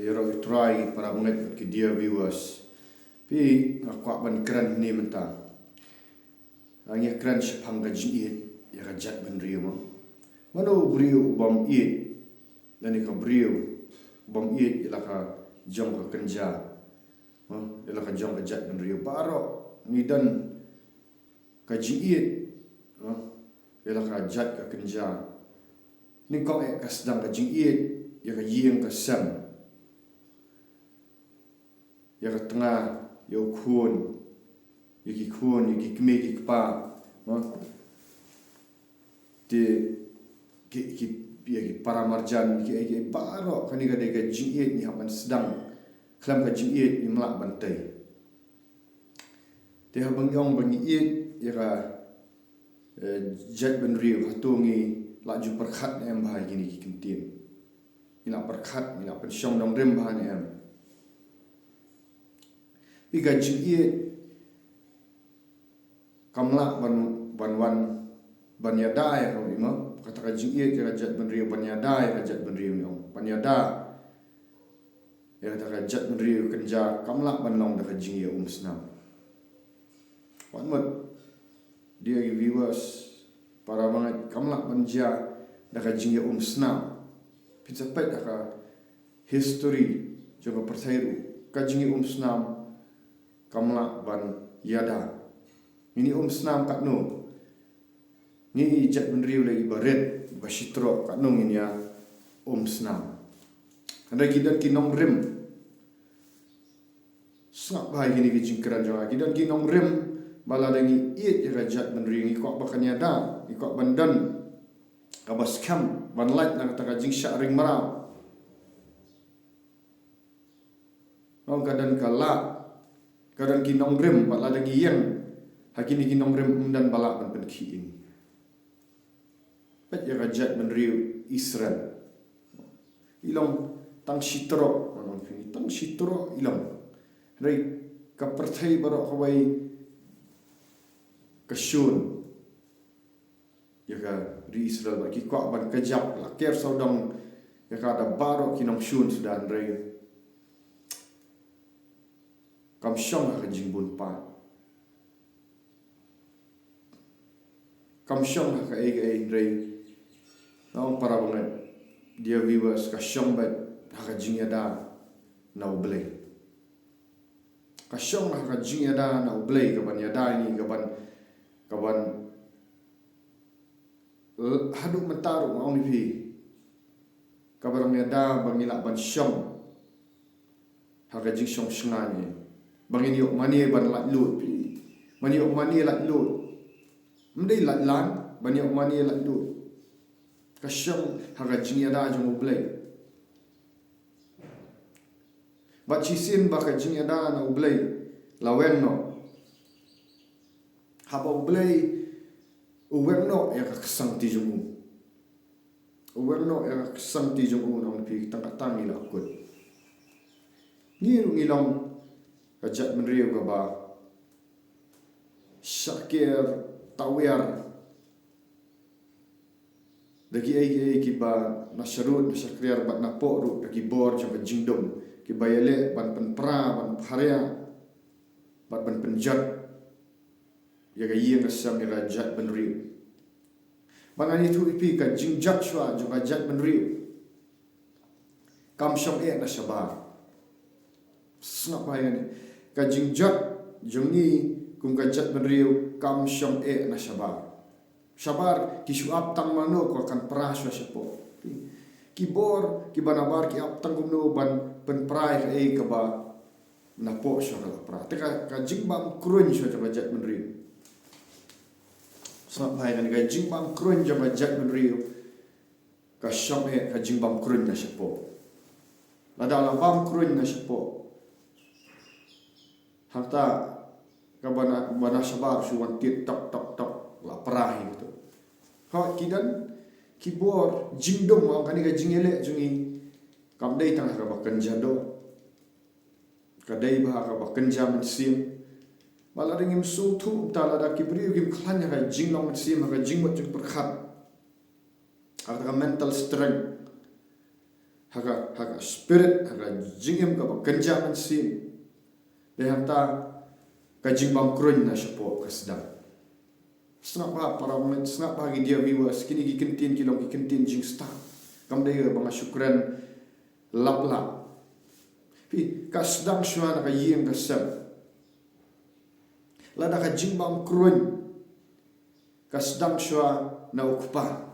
Yoro try para menget ke dia viewers. Pi aku ban kran ni mentang. Angya kran sepang gaji ya kajat ban rio. Mano brio bam it dan ka brio bam it ila ka jong ka kenja. Ila ka jong kajat ban rio baro midan kaji it. Ila ka jat ka kenja. Ni kong ka sedang kaji it ya ka yeng ka sam. Ya ka tengah ya kun ya ki kme ki pa te ki para marjan ki baro kani ga de ga jingiet ni haban sedang klam ka jingiet ni melak bantai te habang yong bang iet ya ka jat ben riu hatungi la ju perkhat em bahai gini ki kintin ina perkhat ina pensyong dong rem bahan em Iga jingiet kamla ban yada ya kau ima kata ka jingiet ya jat ben riu ban yada ya jat ben riu yong ban yada ya kata ka jat ben riu kenja kamla ban long da ka jingiet snam wan mat dia viewers para mangat kamla ban ja da ka jingiet snam pizza pet da ka history juga persairu ka jingiet snam kamla ban yada ini snam kat no ni jat ben riu lagi baret basitro kat no ini ya snam anda gidan kinong rem snap bahai gini kijingkeran jawa gidan kinong rem bala dangi iet ya jat ben riu ikok bakan yada ikok bandan kabas kam ban light na kata jing syak ring marau orang kadan kala kadang kinong rem bala dangi yang hakini kinong rem dan balak ban penkiing pet ya rajat ben riu Israel ilong tang sitro manon fini tang sitro ilong rei ka perthai baro kawai kasyun ya ka ri Israel ba ki kwa ban kajap la ker saudang ya ka da baro kinong syun sudan rei kam syong ka jingbun pa kam syong ka ai rei naon para banget dia viewers ka syong ba ka jingyada na ublay ka syong ka jingyada na ublay ka ban yada ni ka ban haduk mentaru maong ni ka barang yada bangila ban syong ha ka jing syong sngani bangin yok mani ban lat lut mani yok mani lat lut mendai lat lan ban yok mani lat lut kasyang haga jingia da jong ublay ba chisin ba ka jingia da na ublay lawen no haba ublay uwen no ya ka kesang ti jong uwen no ya ka kesang ti jong na pi tangka tangi la kut ngiru ngilong kajat menriu ka ba syakir tawir dagi ai ki ba nasharut nasyakriar bat napok ru dagi bor jong jingdom ki bayale ban penpra ban pharia bat ban penjat ya ga yeng asam ya rajat menriu bangani tu ipi ka jingjat shwa jong rajat menriu kam syong na shabar snap bayani ka jingjat jongi kum ka jat menriu kam syong na shabar ki shuap tang mano ko kan praswa sepo ki bor ki banabar ki ap tang no ban pen prai ka ba na po sha pra te ka jingbam krun sha ka jat menriu snap bayani ka jingbam krun ja jat menriu ka syong ka jingbam krun na sepo lada bam krun na sepo harta kabana sabar suwan tit tok la perahi gitu ha kidan kibor jingdong ang kani ka jingele jungi kamdai tang ka bakan jado kadai ba ka bakan jam sim malaring im su thu tala da kibriu kim khanya ka jinglong sim ka jingwat jung perkhat harta ka mental strength haga spirit haga jingim ka kenjaman sim dehanta ka jingbam krun na syapo kasdam snap ba para moment snap bagi dia viewers kini ki kentin kilong ki kentin jing sta kam dei bang syukran lapla pi kasdam shwa na ka yim ka sab lada ka jingbam krun kasdam shwa na ukpa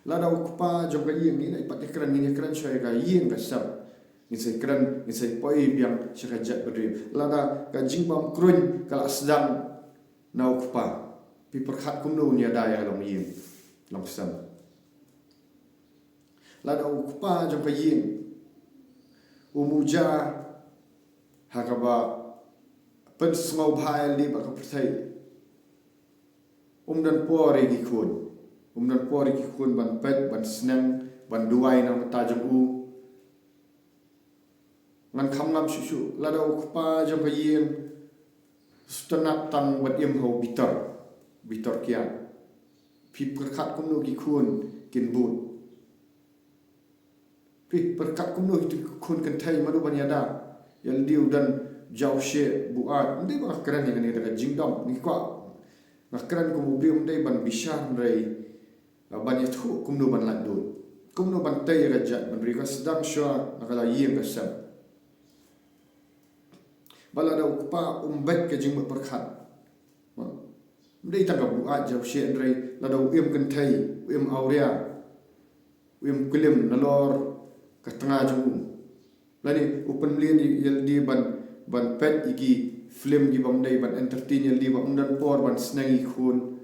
lada ukpa jong ka yim ni na ipat ekran shwa ka yim ka sab ni sai kran ni sai poi biang syakajat berdiri lada ka jingbam krun kala sedang na ukpa pi perkhat kumnu nya daya long yim long sam lada ukpa jong ka yim umuja hakaba pen smau bhai li ba ka prthai dan pori ki khun ban pet ban snang ban duai na mata jong u ngan kham ngam shu lada ukpa jong ka yim stanap tang wat im ho bitor kia pi perkat kumno ki khun kin but pi perkat kumno ki khun kan thai madu ban yada yal diu dan jau she buat ndai ba kran yang ni daga jingdom ni kwa ngakran ko mobil ndai ban bishan rei ban yathu kumno ban landu kumno ban tay ga jat ban rika sedang shwa nakala yim ka sam bala da ukpa umbat ke jing perkhat ndai tanga buat jau she rei la da im kan thai im auria im kulim nalor ka tengah jung lani open lane yel di ban pet iki film gi bang dai ban entertain yel di bang dan por ban snangi khun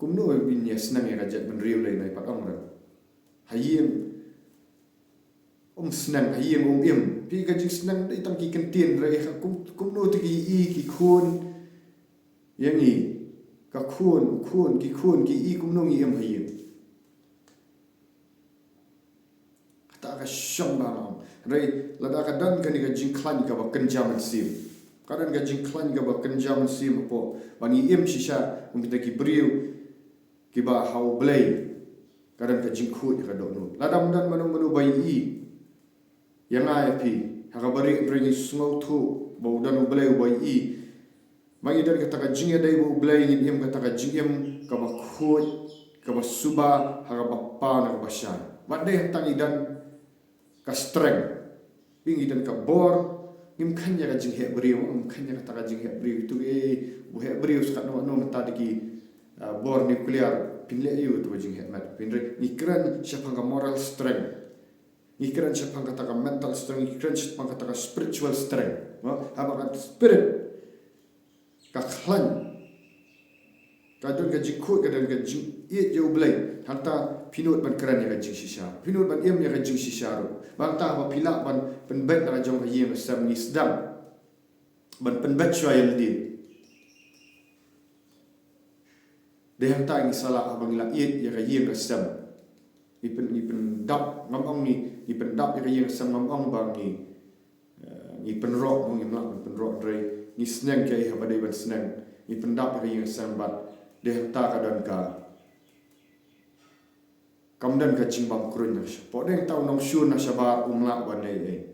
kumno bin ya snangi ga jat ban riu lai nai pat ong ra hayim snang hayim im pi ga jing snang dai tang ki kentin rei kumno ti ki khun yangi ka khun ki i kumno ngi im hayim ta ka shong ba rei lada ka dan kan ga jing klan ka ba kenjaman sim kadan ga jing klan ka ba kenjaman sim po bani im shisha umbita ki briu ki ba hau blai kadan ka jing khut ka do no lada dan manu bai i yang ai pi ha ka bari bring smau thu bo dan blai bai i mangi dan ka ta jing dai bo blai ni im ka ta jing im ka ba khut ka ba suba ha ka ba pa na ba sha ba dei tangi dan ka strength pingi dan ka bor ngim khanya ka jing he brio khanya ka ta jing he brio tu bu he brio skat no mata diki bor nuclear pinle yu tu jing he mat pinre nikran syapanga moral strength nikran syapanga ta mental strength nikran syapanga ta spiritual strength haba ka spirit ka khlan kadon ka jikut kadon ka jing ye jo blai hatta pinut ban keran ya jing shisha pinut ban em ya jing shisha ro bang ta ba pila ban penbet na jong yem sam ni sedang ban penbet syal di de hatta ni sala abang la ye ya yem sam ipen dap ngam ni ipen dap ya yem sam ngam bang ni penrok mong imla penrok dre ni snang ke ha ba de ban snang ipen dap ya yem sam bat de hatta kadon ka kamdan ka jingbam krun na sya po deng tau nong syun na syabar umla ban nei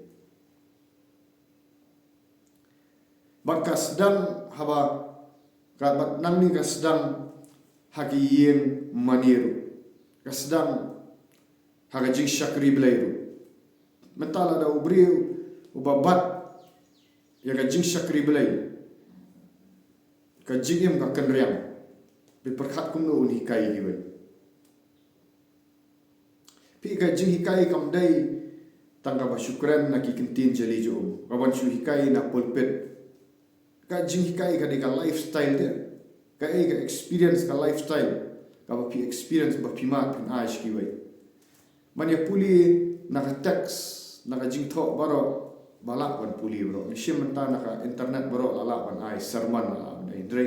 baka sedang haba ka bat nang ni ka sedang hagiyen maniru ka sedang haga jing syakri blairu mentala da ubriu ubabat ya ka jing syakri blai ka jingim ka kenriang bi perkhat kumno uni kai giwe pi ka jing hikai kam dai tangga ba syukran na ki kentin jeli jo kawan syu hikai na pulpit ka jing hikai ka de ka lifestyle de ka experience ka lifestyle ka ba pi experience ba pi mat pin aish ki wai mania puli na ka text na ka jing tho baro balak ban puli bro ni shim ta na ka internet baro lala ban ai sermon la dai dre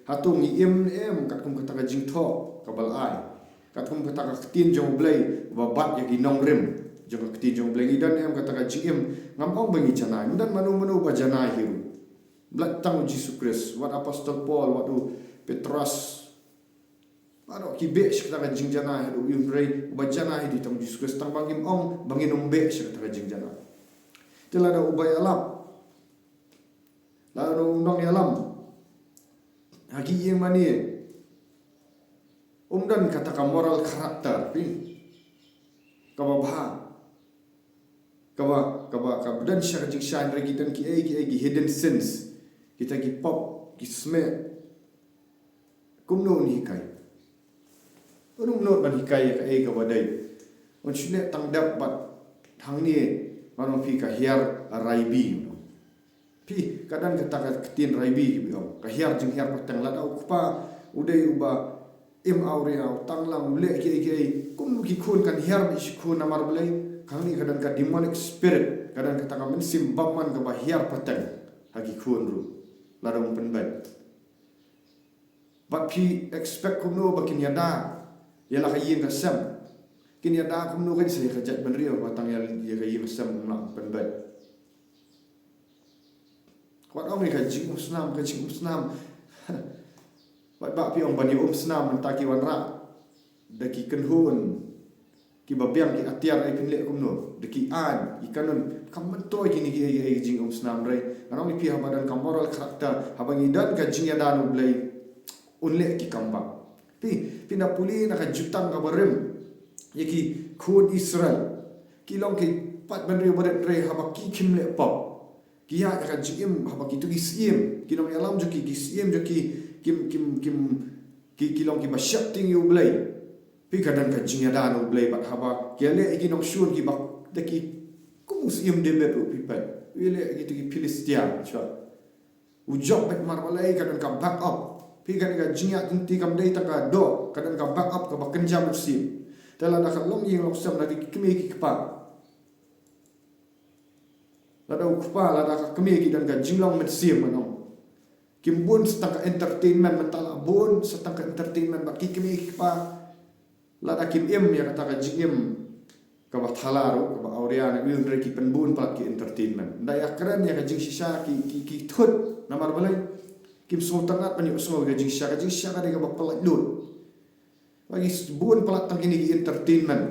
hatung im kat kum ka jing tho ka bal ai katum kata ka tin jong blai babat ya ginong rim jong ka tin jong blai dan em kata ka jim ngam ong bangi chana dan manu ba jana hiru blat tang Jesus Christ what apostle Paul what Petrus Maro ki be shik ta jing jana he yum rei uba jana he di tam Jesus Christ tang bangim ong bangin um be shik ta jing jana tela da ubay alam la no nong alam hagi yang mani dan katakan moral karakter pi kababha kaba dan syar jing shan regi dan ki hidden sins kita ki pop ki sme kumno ni kai unum not ban hikai ka kabadai on shune tang dap bat thang ni manon pi ka hiar raibi pi kadang kata ketin raibi ka hiar jing hiar patang la dau kupa udai uba aurea tanglang le ki kum ki khun kan hiar bi khun namar belai kami kadang ka demonic spirit kadang kata ka mensim baman ka hiar patang hagi khun ru la dong penbat but pi expect kumno bakin yada yala ka yin ka sam kin yada kumno kan sai ka jat ban riyo batang ya ka yin sam na penbat Kuat orang ni kaji musnam. Bak pi orang bani musnam mentaki wanra. Daki kenhun. Ki babiang ki atiar ai pinlek kumno. Daki an ikanun kam mentoi kini ki jing musnam rai. Orang ni pi habadan kam moral karakter. Habang idan kaji yadan ulai unlek ki kamba. Pi na puli na kajutang ka barem. Yaki khun Israel. Ki long ki pat ban rai badat rai habak ki kimlek pop. Kia akan jim haba kitu gisim kilong alam jo ki gisim jo ki kilong ki basyap ting yu blai pi kadan ka jing ada no blai bat haba kiale ikinong syur ki bak deki kusim de bepu pi pat wile gitu ki Filistia chwa ujok bet marbalai kadan ka back up pi kadan ka jing ya tinti kam dei ta ka do kadan ka back up ka bakenjam sim tela da ka long ying long sam na ki kemi ki pa lada ukpa lada kami kita dan jinglong metsim manong kimbun setang entertainment mentala bun setang entertainment baki kami pa lada kim ya kata jingim ka bathala ro ka aurea na yun reki penbun pa ki entertainment daya keren ya ka jing sisa ki thut namar balai kim so tangat pani so ka jing sisa ka de ka bapal lut bagi bun pala tang ini ki entertainment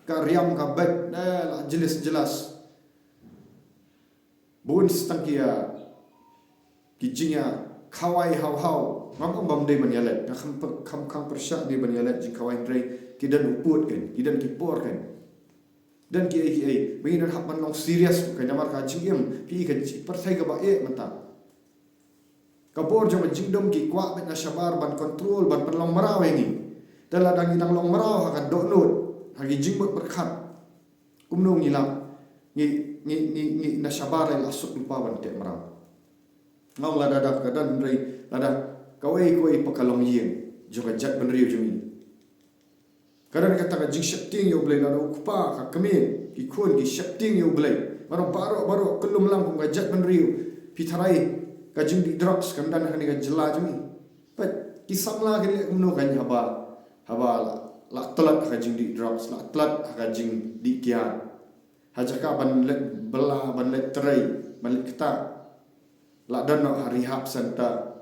ka riam ka bed la jelas Bun setang kia kijingnya kawai hau ngam bam dei banyalet kam persyak ni banyalet jing kawai ndrei kidan uput kan kidan kipor kan dan ki menginan hak manong serius kan namar ka jingem pi ka pertai ka bae mata kabor jong jingdom ki kwa bet na syabar ban kontrol ban penlong maraw ini dala dang idang long maraw akan donut hagi jingbot berkat kumno ngilam ni nasyabar la asuk lupa ban te marang ngau la dadak kadan rei lada kawai pakalong yin joka jat ban riu jumi kadan kata ka jing shapting yo blai lada ukpa ka kemin ki khun ki shapting yo blai baro kelum lang ko jat ban riu pitharai ka jing di drugs kan dan ka jela jumi pat kisangla ke umno kan haba la telat ka jing di drugs la telat ka jing di kian hajaka ban let bela ban let trai ban let kita la dan no hari hap santa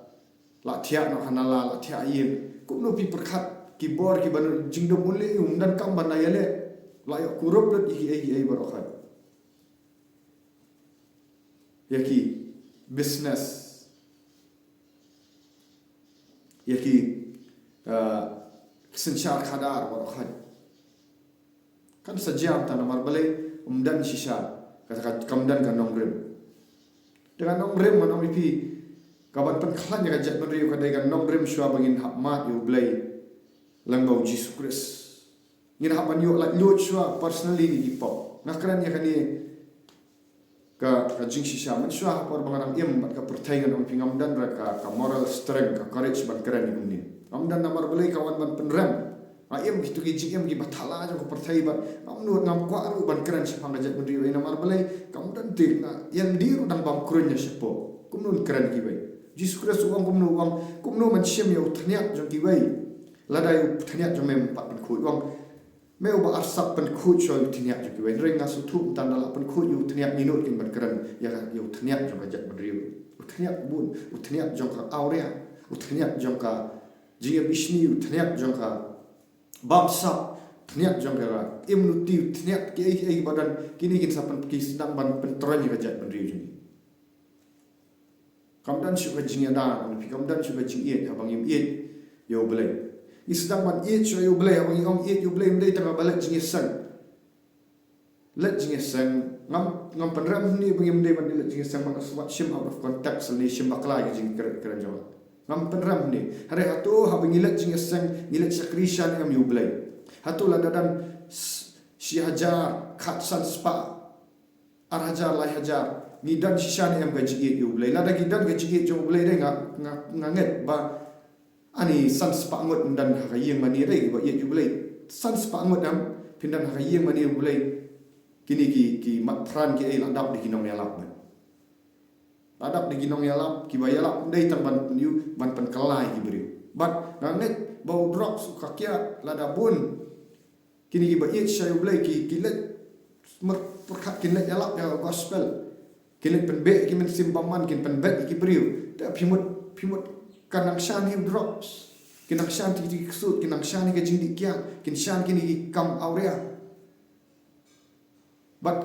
la thia no hanala la thia yin kum no pi perkhat ki bor ki ban jingdom unle dan kam ban ayale la yo kurup let hi barokhat yaki business yaki sensyar khadar barokhat kan sejam tanamar balai dan sisa kata kamdan kan nongrem dengan nongrem manong lipi kaban penklan ya kajat menriu kadai kan nongrem syua bangin hakmat yu blai langbau Jesus Christ ngin hak man yu lak lut syua personally di pop ngakran ya kani ka jing sisa man syua por bangarang im bat ka pertaingan on pingam dan ka moral strength ka courage ban keren ni amdan namar blai kawan ban penrem ayam gitu kijing gi bathala jo percaya ba amnu ngam kwa ru ban keren sipang gajat mendri ina mar balai kam dan ting yang diru dang bam kurnya sepo kumnun keren ki bai Jesus Christ uang kumnu man siem yo thniat jo ki bai ladai thniat jo mem pat ban khu uang meu ba arsak ban khu cho thniat jo ki bai renga su thu tan la ban khu yu thniat minut kin ban keren ya yo thniat jo gajat mendri thniat bun thniat jo ka aurea thniat jo ka jinga bishni thniat jo ka Bamsap niat jong kara imnuti niat ki badan kini kin sapan ki sedang ban pentranya kajat bendri ni kamdan syu ka jing ada on pi kamdan syu ka jing iet abang im iet yo belai ni sedang ban iet syu yo belai abang om iet yo belai mdai tanga balak jing sang let jing sang ngam penram ni bang mdai ban let jing sang mang swat shim out of context ni shim bakla ka jing keren jawa ngam penram ni hare hatu habang let jing sang ngilet sakrishan am yo belai hatu ladadan si hajar khatsan spa ar hajar lai hajar ngidan shishan em gaji it yu blai lada gidan gaji it jo blai de nganget ba ani san spa ngot dan hakayeng mani re ba it yu blai san spa ngot am pindan hakayeng mani yu blai kini ki matran ki ai ladap di kinong yalap ban ladap di kinong yalap ki bayalap dei tang ban yu ban pan kalai ki beri bat nganget bau drop su kakia lada bun kini ki ba it shay blai ki let perkat kinet yalap ya gospel kinet penbe ki men simbaman kin penbe ki beriu ta pimut kanang shan him drops kinang shan ti ksut kinang shan ki jing dikyang kin shan kini ki kam aurea but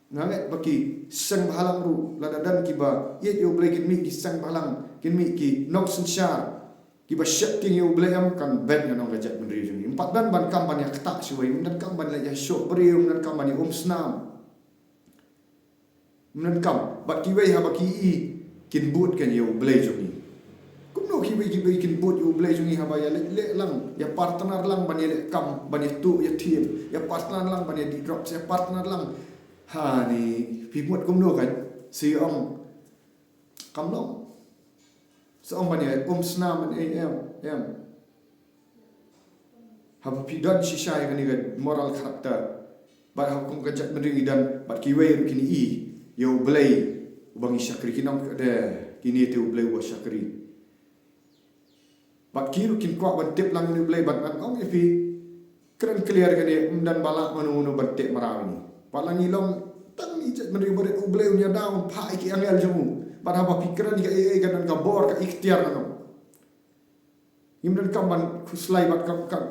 nganget baki sang halang ru ladadan ki ba yet yo blai kin mi ki sang halang kin mi ki nok sen shar ki ba shatting yo blai am kan ben nong gajat bendri jing empat dan ban kam ban ya ketak siwai dan kam ban la ya syok beriu dan kam ban ya snam men kam bat ki wei ha ba ki i kin but kan yo blai jung ni kum no ki wei kin but yo blai jung ni ha ba ya le lang ya partner lang ban ya kam ban ya tu ya team ya partner lang ban ya di drop ya partner lang ha ni pi mut kum no kan si ong kam long so ong ban ya snam an em ha pi dan si shai kan ni moral karakter bat ha kum gajat mendri dan bat ki wei kini i yo blai bangi syakri kinam de kini tu blai wa syakri bat kiru kin kwa ban tip lang ni blai bat an ong ifi keren clear kan dan balak manu ban tip marau ni palangi long tang ni jet mendri bodet blai nya down pa iki angel jamu bat ha pikiran ni ka kan ka bor ka ikhtiar kan imdan kam ban khuslai bat kam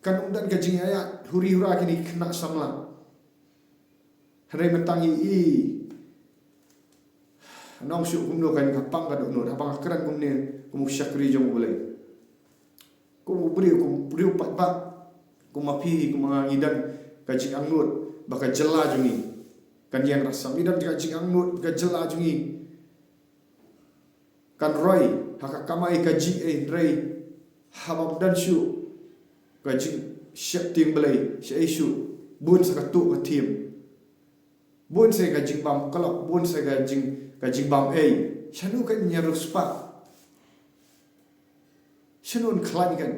kan undan ka jing ayat huri hura kini kena samla Hari mentangi i nong syuk kumno kan kapang ka dokno habang akran kumne kumu syakri jong boleh kumu beri pat pak kumapi kumangidan kajing angnut baka jela jungi kan yang rasam idan kajing angnut baka jela jungi kan roy hakakamai kaji rei habab dan syuk kajing syak tim belai syai syuk bun sakatu ka tim bun se gajing bam kalok bun se gajing bam shanu kan nyarus pa shanun klan kan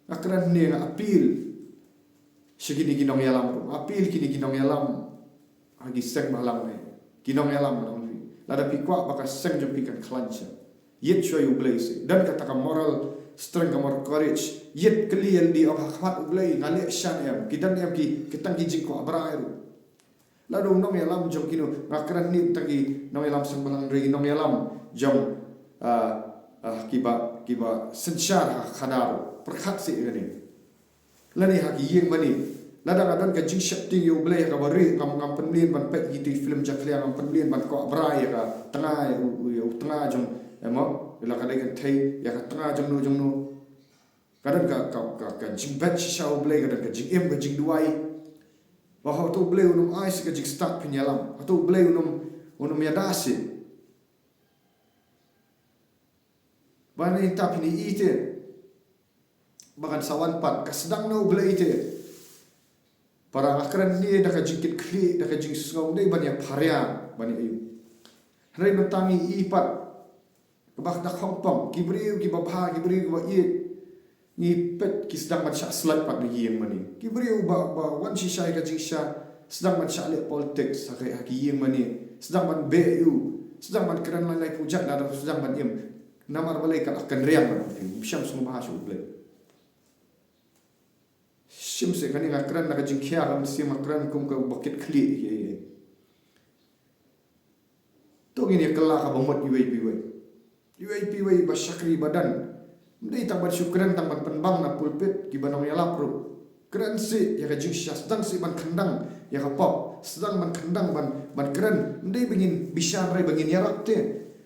akran ne apil shigini ginong yalam apil kini ginong yalam agi sek malang ne ginong yalam lada pikwa baka seng jumpikan klan sha yet show you blaze dan kata moral strength kamar courage yet clear di of hakhat ublai ngale shan em kidan em ki kitang ki jing ko abrairu lalu nong yalam jong kino ngakran ni tangi nong yalam sang balang rei nong yalam jong kiba sensyar khadar perkhat si gani lani haki yeng bani ladang ka jing shapting yo ublai ka bari ngam penlien ban pet gitu film jaklia ngam penlien ban ko abrai ka tengah tengah jong emo bila kadang thai ya ka tengah jong no kadang ka jing bat shau blai kadang ka jing em ka jing duai wa ha to blai unum ais ka jing start pinyalam atau blai unum ya dasi bani tap ni ite bagan sawan pat ka sedang no blai ite para akran ni da ka jingkit kli da ka jing sngau dei ban ya pharia bani ayu rai mentangi ipat kebak dak hongpong kibriu ki babha kibriu ba i ni pet ki sedang macam slide pat ni yang mani kibriu ba wan si shai ka jingsha sedang macam le politics sakai haki yang mani sedang man bu sedang man keran lai pujak da sedang man im namar balai kan akan riang syam semua bahasa ublai syam se kan nga keran ka jingkhia kan si makran kum ka bucket kli ye to gini kala ka bomot UAP wai ba syakri badan Mdai tang ban syukran tang ban penbang na pulpit ki banong yalap ru. Keren si ya ka jing syas dang si ban kendang ya ka pop sedang ban kendang ban keren mdai bengin bisan rai bengin yarap te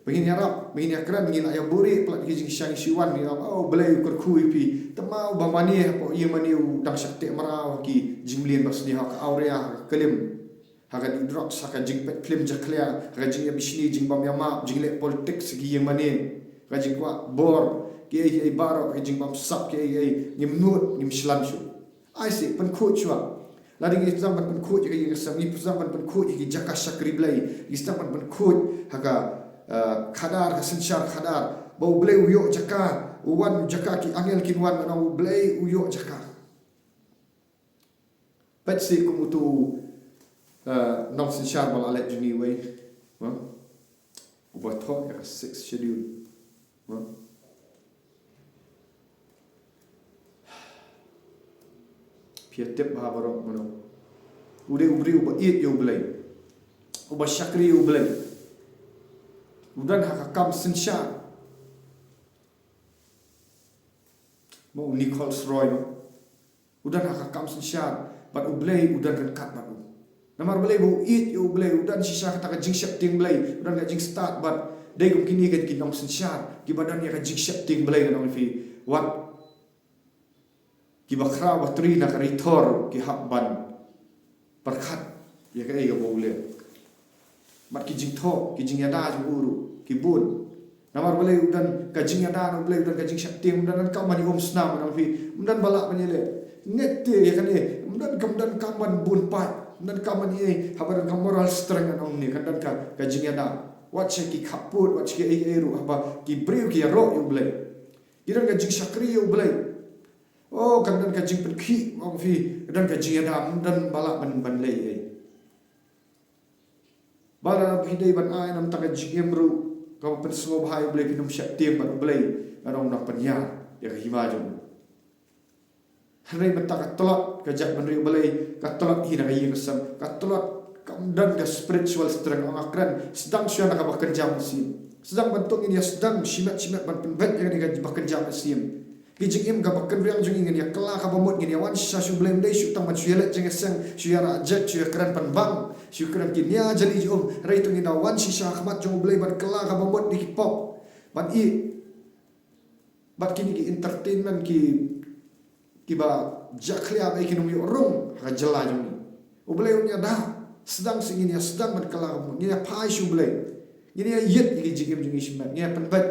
bengin yarap bengin ya keren bengin ayam buri plat ki jing syang siwan ni oh belai ukur kui pi temau ba mani po ye mani dang syakte marau ki jimlien bas ni ha ka aurea kelim ha ka drop sa ka jing pet film jaklia ka jing ya bisni jing bam yama jing le politik segi ye mani ka jing kwa bor ki ai baro ki jing bam sap ki ai nimnut nim shlan shu ai si pen khu chua la ding istam pen khu ki yang sam ni pusam pen khu ki jaka sakri blai istam pen khu haga khadar ka sensyar khadar bau blai uyo jaka uwan jaka ki angel kinwan na blai uyo jaka pet si kumutu nong sensyar bal alet juni wei ubah tho ya 6 schedule piatip ba barok mano ude ubri uba it yo blai uba syakri yo blai udan hakam sensya mo Nichols Roy udan hakam sensya bat ublai udan rekat batu namar blai bu it yo blai udan sisa kata jing syap ting blai udan ka jing start bat dai gum kini kan kinong sensya ki badan ya ka jing syap ting blai kan fi wat ki bakra batri na karitor ki habban perkhat ya ka ega bole mat ki jing tho ki jing yada ju uru ki bun namar bole udan ka jing yada no bole udan ka jing syakti udan ka mani om snam na fi udan balak manile nette ya kan e udan kam man bun pat udan ka mani habar ka moral strength on ni kan ka jing yada wat ki kaput wat ki eru haba ki breu ki ro yu bole idan ka jing syakri yu bole oh kan dan ka jing perki om fi dan ka jing adam dan balak ban lei ai bala bidai ban ai nam tak jing emru ka pen smo bhai blei pinum syak tiam ban blei anong nak penya ya ka hima jong hanai ban tak tolak ka jak ban ri blei ka tolak hi na ka yeng sam ka tolak kam dan ka spiritual strength ang akran sedang sya nak ka bekerja mesin sedang bentuk ini sedang simat ban penbet yang ka bekerja mesin kijing im ga bakkan riang jung ingin ya kala ka bamot ngin ya wan sa su blame dai su tang man suyelet jeng sang su yara jet su kran pan bang su kran kin ya jali jom rai tu ngin wan si sa khamat jung blame ban kala ka bamot di pop ban i bat kini ki entertainment ki ba jaklia ba ikin umi rong ka jela jung u blame nya da sedang singin ya sedang ban kala ka ni ya pai su blame ni ya yet ki jing im jung isma ni ya pan bat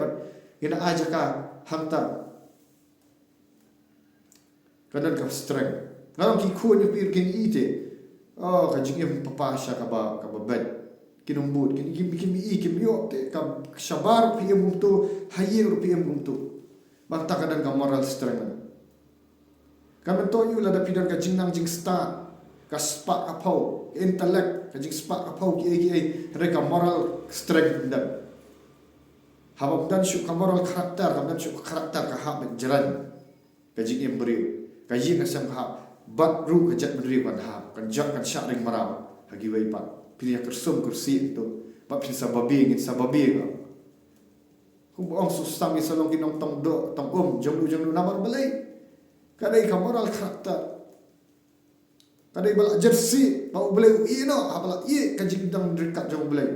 ina aja ka hanta kanan ka strength ngaram ki khu ni pir kin ite oh ka jing papa sha ka ba bed kinumbut kin mi yo te ka shabar pm to hayer pm to banta kadan ka moral strength kan to yu la da pidan ka jing nang jing start ka spark apau intellect ka jing spark apau ki re ka moral strength dan habab dan syu ka moral karakter dan syu karakter ka ha jalan ka jing beri kaji na sam ha bat ru ka jat mendri ban ha kan jak kan syak ring marau hagi wei pat pilih kersum kursi itu pat pin sababi ngin sababi ka kum ong susam ni salong kinong tong do tong jong lu namar balai kadai ka moral karakter kadai bala jersey bau balai ino abala i kaji dang dekat jong balai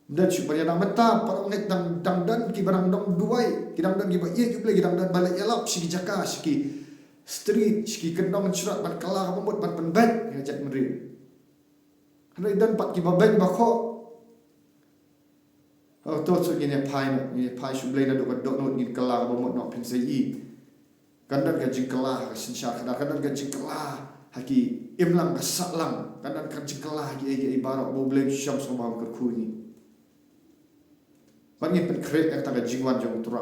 dan supaya nak mata para nget dang dan ki barang dong duai ki dang dan ki ba i ju balai ki dang dan balai yalap siki jaka siki street siki kendong surat ban kala pemut ban penbet ya jat meri hanai dan pat ki babet bakho oh to so gini pai su blena do not ngin kala pemut no pinsai i kandan ka jing kala ka sinsya kandan ka jing kala haki imlang ka saklang kandan ka jing kala haki ibarat bo blem syam so ba ka khuni bani pen krek ta ka jingwan jong tura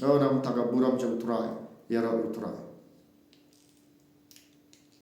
oh nam ta ka buram jong tura ya ra tura